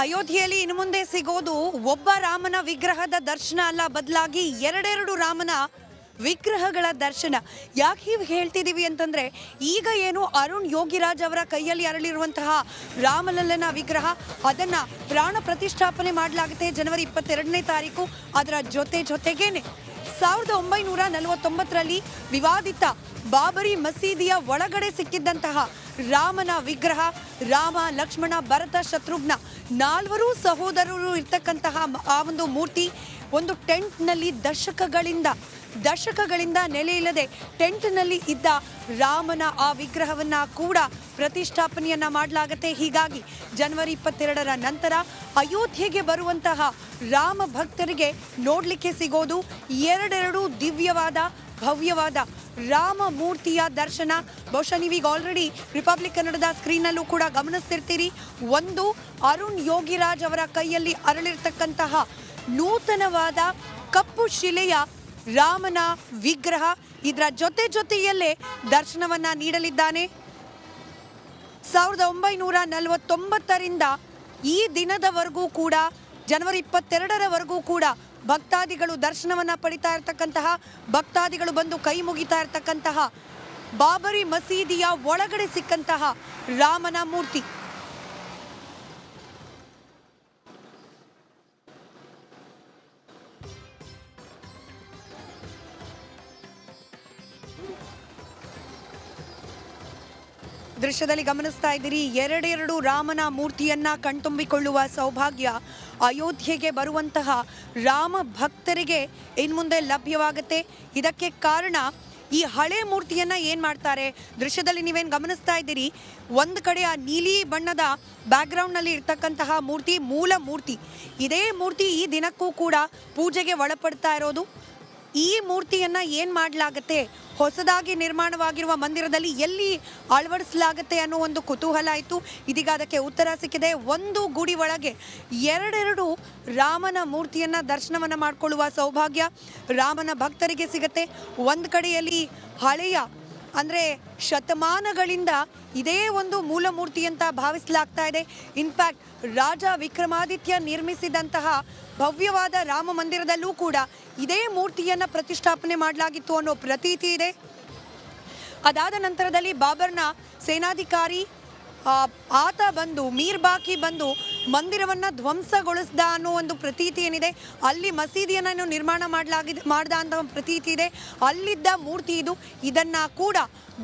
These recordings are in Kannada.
ಅಯೋಧ್ಯೆಯಲ್ಲಿ ಇನ್ನು ಮುಂದೆ ಸಿಗೋದು ಒಬ್ಬ ರಾಮನ ವಿಗ್ರಹದ ದರ್ಶನ ಅಲ್ಲ, ಬದಲಾಗಿ ಎರಡೆರಡು ರಾಮನ ವಿಗ್ರಹಗಳ ದರ್ಶನ. ಯಾಕೆ ಹೀಗೆ ಹೇಳ್ತಿದ್ದೀವಿ ಅಂತಂದರೆ, ಈಗ ಏನು ಅರುಣ್ ಯೋಗಿರಾಜ್ ಅವರ ಕೈಯಲ್ಲಿ ಅರಳಿರುವಂತಹ ರಾಮಲಲ್ಲನ ವಿಗ್ರಹ ಅದನ್ನು ಪ್ರಾಣ ಪ್ರತಿಷ್ಠಾಪನೆ ಮಾಡಲಾಗುತ್ತೆ ಜನವರಿ 22ನೇ ತಾರೀಕು. ಅದರ ಜೊತೆಗೇನೆ 1949ರಲ್ಲಿ ವಿವಾದಿತ ಬಾಬರಿ ಮಸೀದಿಯ ಒಳಗಡೆ ಸಿಕ್ಕಿದ್ದಂತಹ ರಾಮನ ವಿಗ್ರಹ, ರಾಮ ಲಕ್ಷ್ಮಣ ಭರತ ಶತ್ರುಘ್ನ 4 ಸಹೋದರರು ಇರ್ತಕ್ಕಂತಹ ಆ ಒಂದು ಮೂರ್ತಿ ಒಂದು ಟೆಂಟ್ನಲ್ಲಿ ದಶಕಗಳಿಂದ ನೆಲೆ ಇಲ್ಲದೆ ಟೆಂಟ್ನಲ್ಲಿ ಇದ್ದ ರಾಮನ ಆ ವಿಗ್ರಹವನ್ನು ಕೂಡ ಪ್ರತಿಷ್ಠಾಪನೆಯನ್ನ ಮಾಡಲಾಗುತ್ತೆ. ಹೀಗಾಗಿ ಜನವರಿ 22ರ ನಂತರ ಅಯೋಧ್ಯೆಗೆ ಬರುವಂತಹ ರಾಮ ಭಕ್ತರಿಗೆ ನೋಡಲಿಕ್ಕೆ ಸಿಗೋದು ಎರಡೆರಡು ದಿವ್ಯವಾದ ಭವ್ಯವಾದ ರಾಮ ಮೂರ್ತಿಯ ದರ್ಶನ. ಬಹುಶಃ ನೀವೀಗ ಆಲ್ರೆಡಿ ರಿಪಬ್ಲಿಕ್ ಕನ್ನಡದ ಸ್ಕ್ರೀನ್ನಲ್ಲೂ ಕೂಡ ಗಮನಿಸ್ತಿರ್ತೀರಿ. ಒಂದು ಅರುಣ್ ಯೋಗಿರಾಜ್ ಅವರ ಕೈಯಲ್ಲಿ ಅರಳಿರ್ತಕ್ಕಂತಹ ನೂತನವಾದ ಕಪ್ಪು ಶಿಲೆಯ ರಾಮನ ವಿಗ್ರಹ, ಇದರ ಜೊತೆಯಲ್ಲೇ ದರ್ಶನವನ್ನ ನೀಡಲಿದ್ದಾನೆ. 1949ರಿಂದ ಈ ದಿನದವರೆಗೂ ಕೂಡ ಜನವರಿ 22ರವರೆಗೂ ಕೂಡ ಭಕ್ತಾದಿಗಳು ದರ್ಶನವನ್ನ ಪಡಿತಾ ಇರತಕ್ಕಂತಹ, ಭಕ್ತಾದಿಗಳು ಬಂದು ಕೈ ಮುಗಿತಾ ಇರತಕ್ಕಂತಹ ಬಾಬರಿ ಮಸೀದಿಯ ಒಳಗಡೆ ಸಿಕ್ಕಂತಹ ರಾಮನ ಮೂರ್ತಿ. ದೃಶ್ಯದಲ್ಲಿ ಗಮನಿಸ್ತಾ ಇದ್ದೀರಿ, ಎರಡೆರಡು ರಾಮನ ಮೂರ್ತಿಯನ್ನ ಕಣ್ತುಂಬಿಕೊಳ್ಳುವ ಸೌಭಾಗ್ಯ ಅಯೋಧ್ಯೆಗೆ ಬರುವಂತಹ ರಾಮ ಭಕ್ತರಿಗೆ ಇನ್ಮುಂದೆ ಲಭ್ಯವಾಗುತ್ತೆ. ಇದಕ್ಕೆ ಕಾರಣ ಈ ಹಳೆ ಮೂರ್ತಿಯನ್ನ ಏನು ಮಾಡ್ತಾರೆ, ದೃಶ್ಯದಲ್ಲಿ ನೀವೇನು ಗಮನಿಸ್ತಾ ಇದ್ದೀರಿ, ಒಂದು ಕಡೆ ಆ ನೀಲಿ ಬಣ್ಣದ ಬ್ಯಾಕ್ಗ್ರೌಂಡ್ನಲ್ಲಿ ಇರ್ತಕ್ಕಂತಹ ಮೂರ್ತಿ ಮೂಲ ಮೂರ್ತಿ. ಇದೇ ಮೂರ್ತಿ ಈ ದಿನಕ್ಕೂ ಕೂಡ ಪೂಜೆಗೆ ಒಳಪಡ್ತಾ ಇರೋದು. ಈ ಮೂರ್ತಿಯನ್ನು ಏನು ಮಾಡಲಾಗುತ್ತೆ, ಹೊಸದಾಗಿ ನಿರ್ಮಾಣವಾಗಿರುವ ಮಂದಿರದಲ್ಲಿ ಎಲ್ಲಿ ಅಳವಡಿಸಲಾಗುತ್ತೆ ಅನ್ನೋ ಒಂದು ಕುತೂಹಲ ಆಯಿತು. ಇದೀಗ ಅದಕ್ಕೆ ಉತ್ತರ ಸಿಕ್ಕಿದೆ. ಒಂದು ಗುಡಿ ಒಳಗೆ ಎರಡೆರಡು ರಾಮನ ಮೂರ್ತಿಯನ್ನು ದರ್ಶನವನ್ನು ಮಾಡಿಕೊಳ್ಳುವ ಸೌಭಾಗ್ಯ ರಾಮನ ಭಕ್ತರಿಗೆ ಸಿಗುತ್ತೆ. ಒಂದು ಕಡೆಯಲ್ಲಿ ಹಳೆಯ ಅಂದರೆ ಶತಮಾನಗಳಿಂದ ಇದೇ ಒಂದು ಮೂಲ ಮೂರ್ತಿ ಅಂತ ಭಾವಿಸಲಾಗ್ತಾ ಇದೆ. ಇನ್ಫ್ಯಾಕ್ಟ್ ರಾಜ ವಿಕ್ರಮಾದಿತ್ಯ ನಿರ್ಮಿಸಿದಂತಹ ಭವ್ಯವಾದ ರಾಮ ಮಂದಿರದಲ್ಲೂ ಕೂಡ ಇದೇ ಮೂರ್ತಿಯನ್ನು ಪ್ರತಿಷ್ಠಾಪನೆ ಮಾಡಲಾಗಿತ್ತು ಅನ್ನೋ ಪ್ರತೀತಿ ಇದೆ. ಅದಾದ ನಂತರದಲ್ಲಿ ಬಾಬರ್ನ ಸೇನಾಧಿಕಾರಿ ಆತ ಬಂದು ಮೀರ್ಬಾಕಿ ಬಂದು ಮಂದಿರವನ್ನು ಧ್ವಂಸಗೊಳಿಸ್ದ ಅನ್ನೋ ಒಂದು ಪ್ರತೀತಿ ಏನಿದೆ, ಅಲ್ಲಿ ಮಸೀದಿಯನ್ನು ನಿರ್ಮಾಣ ಮಾಡ್ದ ಅಂತ ಒಂದು ಪ್ರತೀತಿ ಇದೆ. ಅಲ್ಲಿದ್ದ ಮೂರ್ತಿ ಇದು. ಇದನ್ನು ಕೂಡ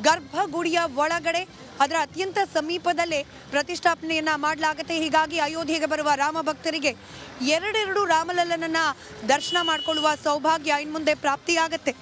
ಗರ್ಭಗುಡಿಯ ಒಳಗಡೆ ಅದರ ಅತ್ಯಂತ ಸಮೀಪದಲ್ಲೇ ಪ್ರತಿಷ್ಠಾಪನೆಯನ್ನು ಮಾಡಲಾಗುತ್ತೆ. ಹೀಗಾಗಿ ಅಯೋಧ್ಯೆಗೆ ಬರುವ ರಾಮ ಭಕ್ತರಿಗೆ ಎರಡೆರಡು ರಾಮಲಲ್ಲನನ್ನ ದರ್ಶನ ಮಾಡಿಕೊಳ್ಳುವ ಸೌಭಾಗ್ಯ ಇನ್ಮುಂದೆ ಪ್ರಾಪ್ತಿಯಾಗತ್ತೆ.